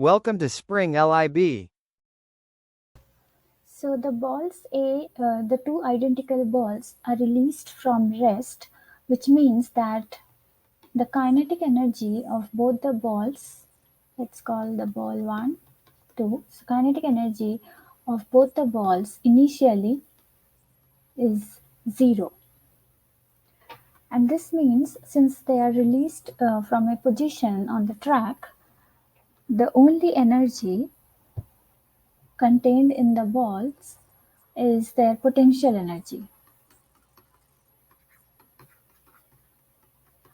Welcome to Spring Lib. So the two identical balls are released from rest, which means that the kinetic energy of both the balls, let's call the ball 1, 2. So kinetic energy of both the balls initially is 0. And this means since they are released from a position on the track, the only energy contained in the balls is their potential energy.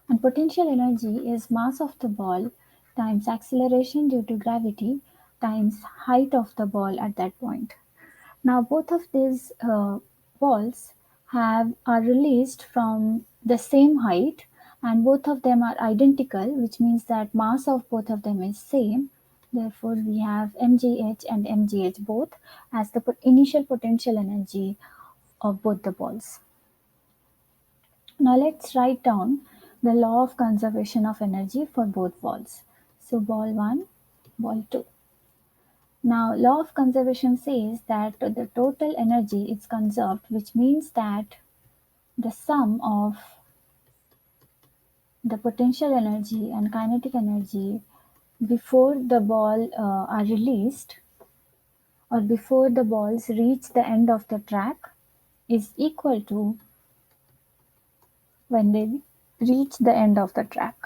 And potential energy is mass of the ball times acceleration due to gravity times height of the ball at that point. Now both of these balls are released from the same height, and both of them are identical, which means that mass of both of them is same. Therefore, we have mgh and mgh both as the initial potential energy of both the balls. Now let's write down the law of conservation of energy for both balls. So ball 1, ball 2. Now law of conservation says that the total energy is conserved, which means that the sum of the potential energy and kinetic energy before the ball are released, or before the balls reach the end of the track, is equal to when they reach the end of the track.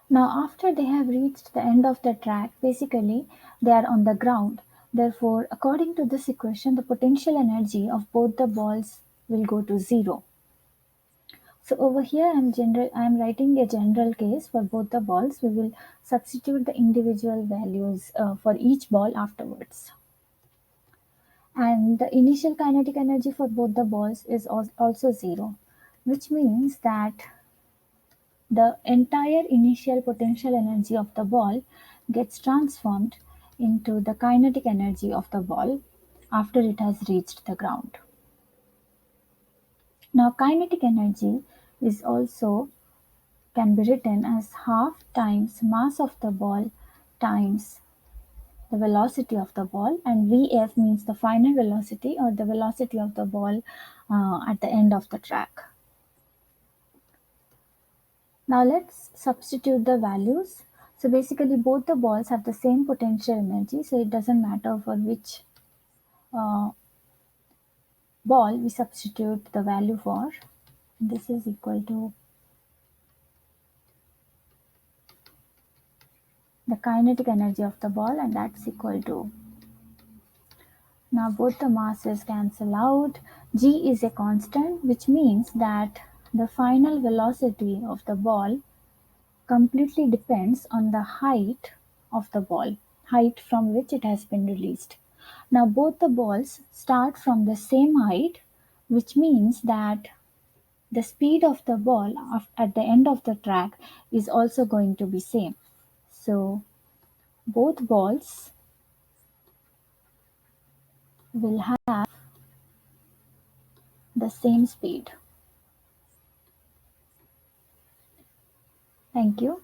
Now, after they have reached the end of the track, basically they are on the ground. Therefore, according to this equation, the potential energy of both the balls will go to 0. So over here, I am writing a general case for both the balls. We will substitute the individual values for each ball afterwards. And the initial kinetic energy for both the balls is also 0, which means that the entire initial potential energy of the ball gets transformed into the kinetic energy of the ball after it has reached the ground. Now, kinetic energy is also can be written as half times mass of the ball times the velocity of the ball, and Vf means the final velocity or the velocity of the ball at the end of the track. Now let's substitute the values. So basically both the balls have the same potential energy, so it doesn't matter for which uh, ball we substitute the value for. This is equal to the kinetic energy of the ball, and that's equal to, now both the masses cancel out. G is a constant, which means that the final velocity of the ball completely depends on the height of the ball, height from which it has been released. Now both the balls start from the same height, which means that the speed of the ball at the end of the track is also going to be same. So both balls will have the same speed. Thank you.